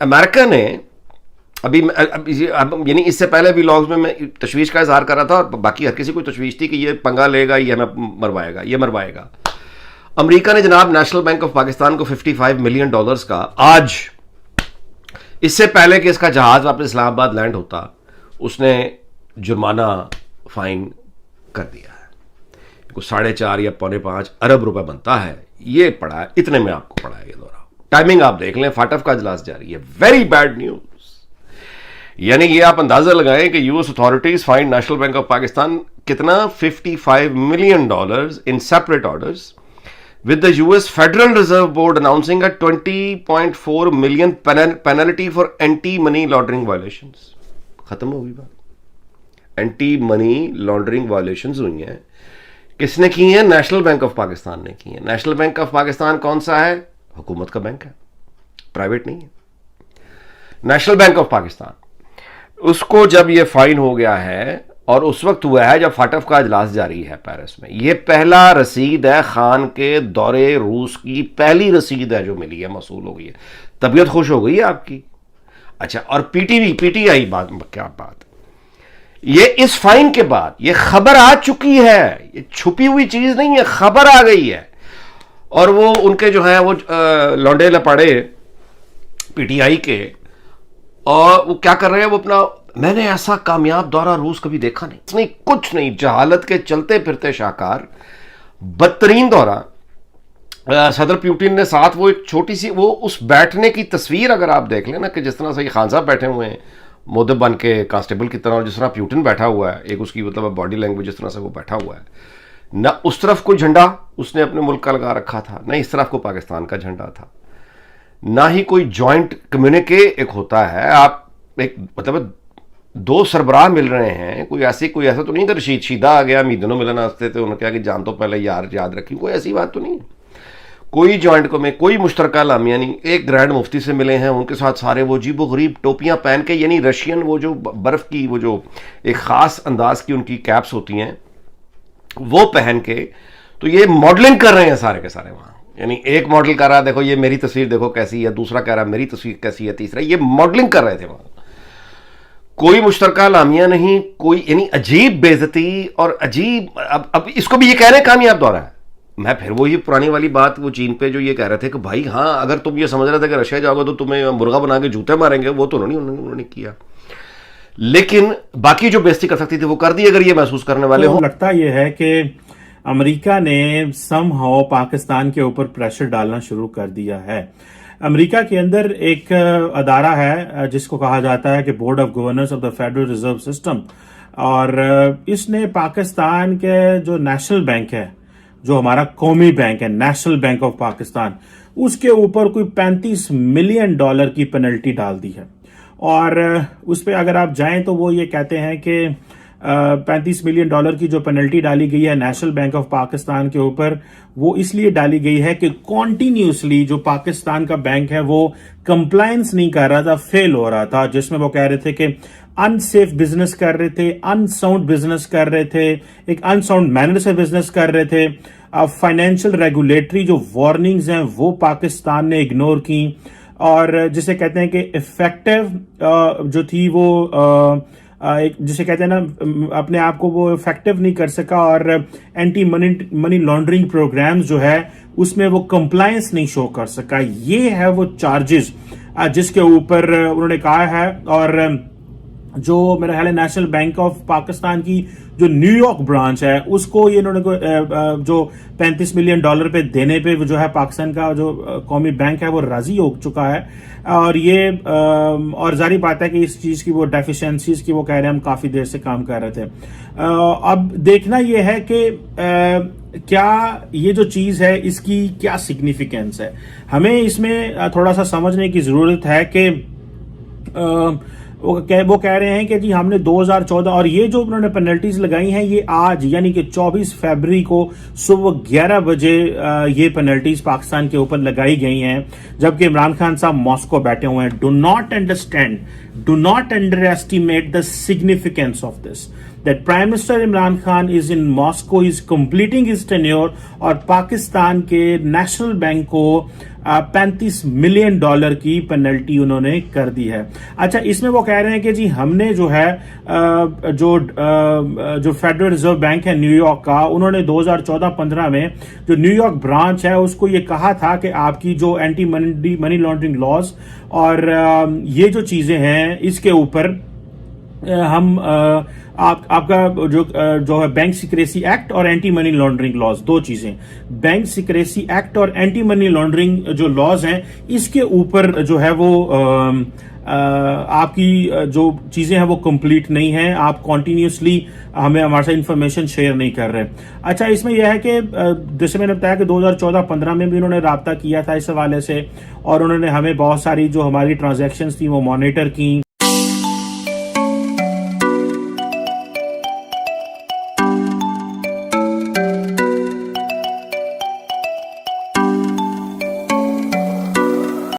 America ने यानी इससे पहले भी व्लॉग्स में मैं तशवीश का इजहार कर रहा था और बाकी हर किसी को तशवीश थी कि ये पंगा लेगा, ये हमें मरवाएगा। अमेरिका ने जनाब नेशनल बैंक ऑफ पाकिस्तान को $55 मिलियन का आज, इससे पहले कि इसका जहाज वापस इस्लामाबाद लैंड होता, उसने जुर्माना फाइन कर दिया है। कुछ 4.5 या 4.5 अरब रुपए बनता है। ये पड़ा है, इतने में आपको पड़ा है। ये दोहराओ, टाइमिंग आप देख लें, फाटफ का इजलास जारी है। Very bad news. यानी ये आप अंदाजा लगाएं कि US authorities find national bank of Pakistan कितना, $55 million in separate orders, with the US Federal Reserve Board announcing a $20.4 million penalty for anti-money laundering violations। खत्म हो गई बात। एंटी मनी लॉन्ड्रिंग वायलेशंस हुई हैं। किसने की हैं? नेशनल बैंक ऑफ पाकिस्तान ने की हैं। नेशनल बैंक ऑफ पाकिस्तान कौन सा है? हुकूमत का बैंक है, प्राइवेट नहीं है। नेशनल बैंक ऑफ पाकिस्तान, उसको जब ये फाइन हो गया है, और उस वक्त हुआ है जब फाटफ का इजलास जारी है पेरिस में। ये पहला रसीद है खान के दौरे रूस की, पहली रसीद है जो मिली है, मसूल हो गई है। तबीयत खुश हो गई है आपकी? अच्छा, और पीटीआई बात, क्या बात, ये इस फाइन के बाद ये खबर आ चुकी है, ये छुपी हुई चीज नहीं है, खबर आ गई है। और वो उनके जो है वो लौंडे लपाड़े पीटीआई के, और वो क्या कर रहे हैं, वो अपना, मैंने ऐसा कामयाब दौरा रूस कभी देखा नहीं, कुछ नहीं, जहालत के चलते फिरते शाहकार, बदतरीन दौरा। सदर पुतिन ने साथ वो एक छोटी सी, वो उस बैठने की तस्वीर अगर आप देख लें ना, कि जिस तरह से ये खान साहब बैठे हुए हैं मोदब बन के कांस्टेबल की तरह, और जिस तरह पुतिन बैठा हुआ है, एक उसकी मतलब बॉडी लैंग्वेज जिस तरह से वो बैठा हुआ है ना, उस तरफ कोई झंडा उसने अपने मुल्क का लगा रखा था, ना इस तरफ को पाकिस्तान का झंडा था, ना ही कोई ज्वाइंट कम्युनिके एक होता है। आप एक मतलब दो सरबराह मिल रहे हैं, कोई ऐसा तो नहीं कि रशीद शीदा आ गया मीदनों मिलन वास्ते, तो उन्होंने कहा कि जान तो पहले यार याद रखी, कोई ऐसी बात तो नहीं है। कोई जॉइंट को में कोई मुश्तरका लामिया नहीं। एक ग्रैंड मुफ्ती से मिले हैं, उनके साथ सारे वो अजीबो गरीब टोपियां पहन के, यानी रशियन वो जो बर्फ की वो जो एक खास अंदाज की उनकी कैप्स होती हैं, वो पहन के, तो ये मॉडलिंग कर रहे हैं सारे के सारे वहां। यानी एक मॉडल कर रहा है, देखो ये मेरी तस्वीर देखो कैसी है, दूसरा कह रहा है मेरी तस्वीर कैसी है, तीसरा, ये मॉडलिंग कर रहे थे वहां। कोई मुश्तरका लामिया नहीं, कोई, यानी अजीब बेइज्जती और अजीब। अब इसको भी ये कह रहे हैं कामयाब दौरा है। मैं फिर वही पुरानी वाली बात, वो चीन पे जो ये कह रहे थे कि भाई हाँ, अगर तुम ये समझ रहे थे कि रशिया जाओगे तो तुम्हें मुर्गा बना के जूते मारेंगे, वो तो उन्होंने किया। लेकिन बाकी जो बेइज्जती कर सकती थी वो कर दी, अगर ये महसूस करने वाले हो। लगता यह है कि अमेरिका ने समहाउ पाकिस्तान के ऊपर प्रेशर डालना शुरू कर दिया है। अमेरिका के अंदर एक अदारा है जिसको कहा जाता है कि board of governors of the federal reserve system, और इसने पाकिस्तान के जो नेशनल बैंक है, जो हमारा कौमी बैंक है, नेशनल बैंक ऑफ पाकिस्तान, उसके ऊपर कोई $35 मिलियन की पेनल्टी डाल दी है। और उस पर अगर आप जाएं तो वो ये कहते हैं कि $35 मिलियन की जो पेनल्टी डाली गई है नेशनल बैंक ऑफ पाकिस्तान के ऊपर, वो इसलिए डाली गई है कि कॉन्टिन्यूसली जो पाकिस्तान का बैंक है वो कंप्लायंस नहीं कर रहा था, फेल हो रहा था, जिसमें वो कह रहे थे कि अनसेफ बिजनेस कर रहे थे, अनसाउंड बिजनेस कर रहे थे, एक अनसाउंड मैनर से बिजनेस कर रहे थे। फाइनेंशियल रेगुलेटरी जो वार्निंग्स हैं वो पाकिस्तान ने इग्नोर की, और जिसे कहते हैं कि इफेक्टिव जो थी वो एक, जिसे कहते हैं ना, अपने आप को वो इफेक्टिव नहीं कर सका, और एंटी मनी लॉन्ड्रिंग प्रोग्राम्स जो है उसमें वो कंप्लायंस नहीं शो कर सका। ये है वो चार्जेस जिसके ऊपर उन्होंने कहा है। और जो मेरा ख्याल है नेशनल बैंक ऑफ पाकिस्तान की जो न्यूयॉर्क ब्रांच है, उसको ये इन्होंने जो $35 मिलियन पे देने पे जो है पाकिस्तान का जो कौमी बैंक है वो राजी हो चुका है। और ये और जारी बात है कि इस चीज की वो डेफिशिएंसीज की वो कह रहे हैं हम काफी देर से काम कर रहे थे। अब देखना ये है कि क्या ये जो चीज है इसकी क्या सिग्निफिकेंस है। हमें इसमें थोड़ा सा समझने की जरूरत है कि वो कह रहे हैं कि जी हमने 2014, और ये जो उन्होंने पेनल्टीज लगाई हैं ये आज यानी कि 24 फरवरी को सुबह 11 बजे ये पेनल्टीज पाकिस्तान के ऊपर लगाई गई हैं, जबकि इमरान खान साहब मॉस्को बैठे हुए हैं। Do not under estimate the significance of this. That prime minister Imran Khan is in Moscow, is completing his tenure, और पाकिस्तान के नेशनल बैंक को $35 मिलियन की पेनल्टी उन्होंने कर दी है। अच्छा, इसमें वो कह रहे हैं कि जी हमने जो है जो फेडरल रिजर्व बैंक है न्यूयॉर्क का, उन्होंने 2014-15 में जो न्यूयॉर्क ब्रांच है उसको ये कहा था कि आपकी जो एंटी मनी लॉन्ड्रिंग लॉज और ये जो चीजें हैं इसके ऊपर हम आपका जो है बैंक सिक्रेसी एक्ट और एंटी मनी लॉन्ड्रिंग लॉज, दो चीजें, बैंक सिक्रेसी एक्ट और एंटी मनी लॉन्ड्रिंग जो लॉज हैं इसके ऊपर जो है वो आपकी जो चीजें हैं वो कंप्लीट नहीं है, आप कॉन्टिन्यूसली हमें हमारे साथ इंफॉर्मेशन शेयर नहीं कर रहे। अच्छा, इसमें यह है कि जैसे मैंने बताया कि 2014-15 में भी उन्होंने राब्ता किया था इस हवाले से, और उन्होंने हमें बहुत सारी जो हमारी ट्रांजैक्शंस थी वो मॉनिटर की।